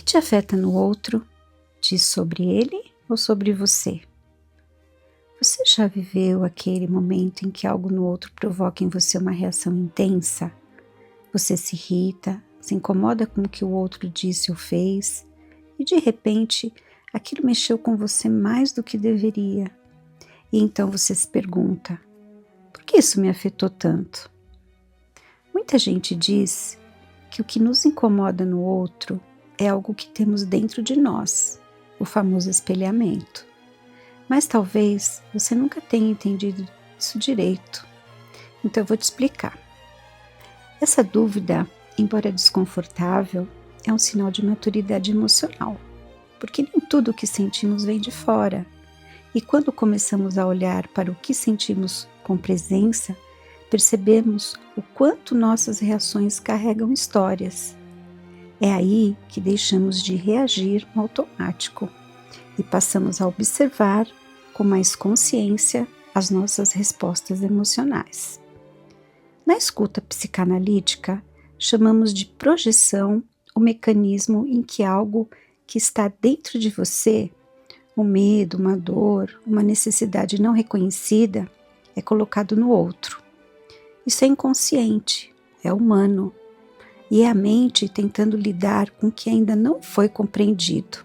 te afeta no outro diz sobre ele ou sobre você? Você já viveu aquele momento em que algo no outro provoca em você uma reação intensa? Você se irrita, se incomoda com o que o outro disse ou fez e de repente aquilo mexeu com você mais do que deveria. E então você se pergunta: por que isso me afetou tanto? Muita gente diz que o que nos incomoda no outro é algo que temos dentro de nós, o famoso espelhamento. Mas talvez você nunca tenha entendido isso direito. Então eu vou te explicar. Essa dúvida, embora desconfortável, é um sinal de maturidade emocional, porque nem tudo o que sentimos vem de fora. E quando começamos a olhar para o que sentimos com presença, percebemos o quanto nossas reações carregam histórias. É aí que deixamos de reagir no automático e passamos a observar com mais consciência as nossas respostas emocionais. Na escuta psicanalítica, chamamos de projeção o mecanismo em que algo que está dentro de você, um medo, uma dor, uma necessidade não reconhecida, é colocado no outro. Isso é inconsciente, é humano, e é a mente tentando lidar com o que ainda não foi compreendido.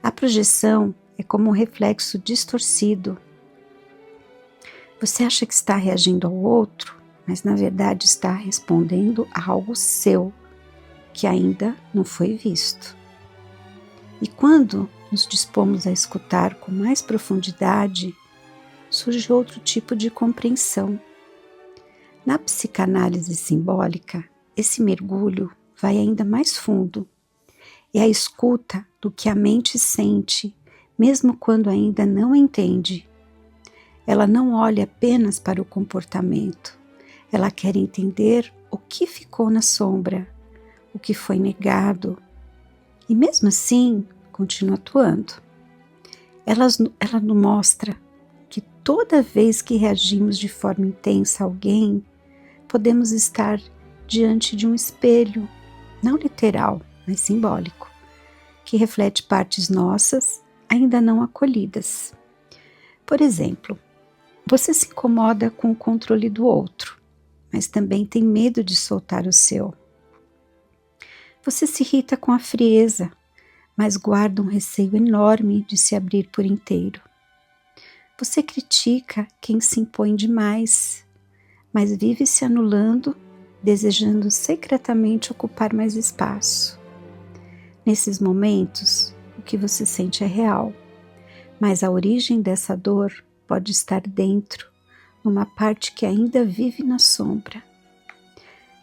A projeção é como um reflexo distorcido. Você acha que está reagindo ao outro, mas na verdade está respondendo a algo seu, que ainda não foi visto. E quando nos dispomos a escutar com mais profundidade, surge outro tipo de compreensão. Na psicanálise simbólica, esse mergulho vai ainda mais fundo. É a escuta do que a mente sente, mesmo quando ainda não entende. Ela não olha apenas para o comportamento. Ela quer entender o que ficou na sombra, o que foi negado. E mesmo assim, continua atuando. Ela nos mostra que toda vez que reagimos de forma intensa a alguém, podemos estar diante de um espelho, não literal, mas simbólico, que reflete partes nossas ainda não acolhidas. Por exemplo, você se incomoda com o controle do outro, mas também tem medo de soltar o seu. Você se irrita com a frieza, mas guarda um receio enorme de se abrir por inteiro. Você critica quem se impõe demais, mas vive se anulando, desejando secretamente ocupar mais espaço. Nesses momentos, o que você sente é real, mas a origem dessa dor pode estar dentro, numa parte que ainda vive na sombra.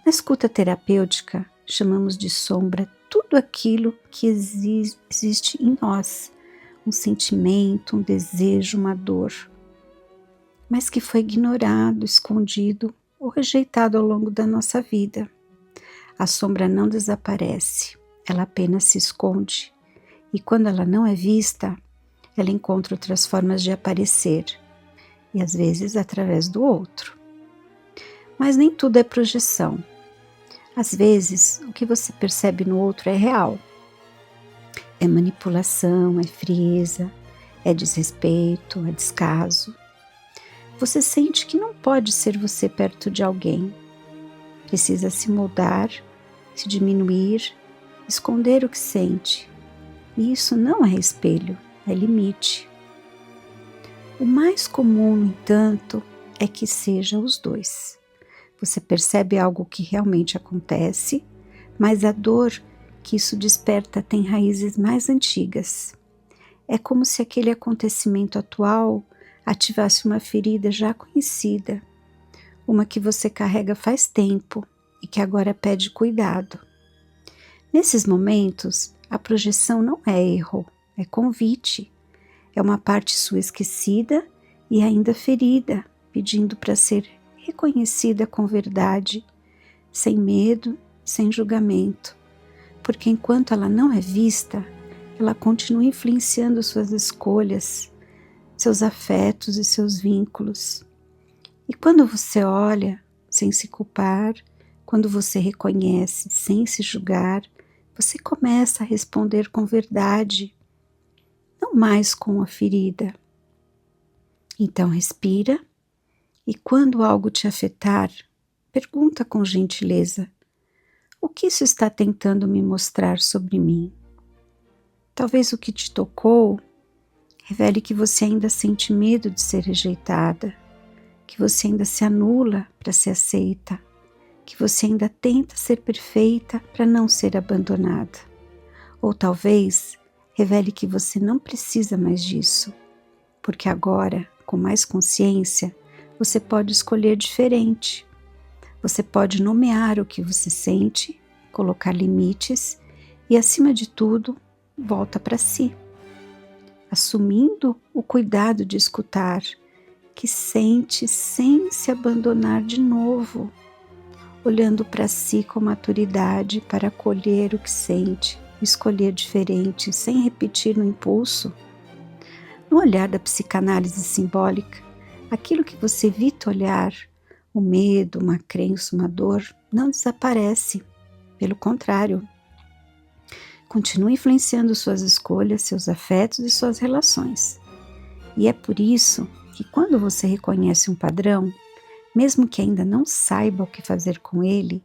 Na escuta terapêutica, chamamos de sombra tudo aquilo que existe em nós, um sentimento, um desejo, uma dor, mas que foi ignorado, escondido ou rejeitado ao longo da nossa vida. A sombra não desaparece, ela apenas se esconde, e quando ela não é vista, ela encontra outras formas de aparecer, e às vezes através do outro. Mas nem tudo é projeção. Às vezes, o que você percebe no outro é real. É manipulação, é frieza, é desrespeito, é descaso. Você sente que não pode ser você perto de alguém. Precisa se moldar, se diminuir, esconder o que sente. E isso não é espelho, é limite. O mais comum, no entanto, é que seja os dois. Você percebe algo que realmente acontece, mas a dor que isso desperta tem raízes mais antigas. É como se aquele acontecimento atual ativasse uma ferida já conhecida, uma que você carrega faz tempo e que agora pede cuidado. Nesses momentos, a projeção não é erro, é convite. É uma parte sua esquecida e ainda ferida, pedindo para ser reconhecida com verdade, sem medo, sem julgamento, porque enquanto ela não é vista, ela continua influenciando suas escolhas, seus afetos e seus vínculos. E quando você olha sem se culpar, quando você reconhece sem se julgar, você começa a responder com verdade, não mais com a ferida. Então respira e quando algo te afetar, pergunta com gentileza: o que isso está tentando me mostrar sobre mim? Talvez o que te tocou revele que você ainda sente medo de ser rejeitada, que você ainda se anula para ser aceita, que você ainda tenta ser perfeita para não ser abandonada. Ou talvez revele que você não precisa mais disso, porque agora, com mais consciência, você pode escolher diferente. Você pode nomear o que você sente, colocar limites e, acima de tudo, volta para si, assumindo o cuidado de escutar, que sente sem se abandonar de novo, olhando para si com maturidade para acolher o que sente, escolher diferente, sem repetir no impulso. No olhar da psicanálise simbólica, aquilo que você evita olhar, o medo, uma crença, uma dor, não desaparece. Pelo contrário, continua influenciando suas escolhas, seus afetos e suas relações. E é por isso que quando você reconhece um padrão, mesmo que ainda não saiba o que fazer com ele,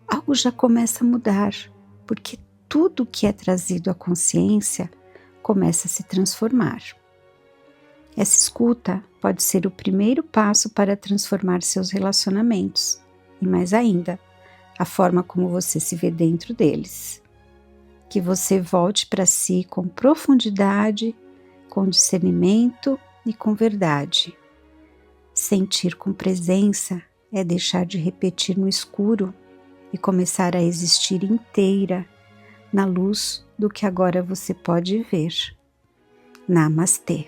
algo já começa a mudar, porque tudo que é trazido à consciência começa a se transformar. Essa escuta pode ser o primeiro passo para transformar seus relacionamentos e, mais ainda, a forma como você se vê dentro deles. Que você volte para si com profundidade, com discernimento e com verdade. Sentir com presença é deixar de repetir no escuro e começar a existir inteira na luz do que agora você pode ver. Namastê.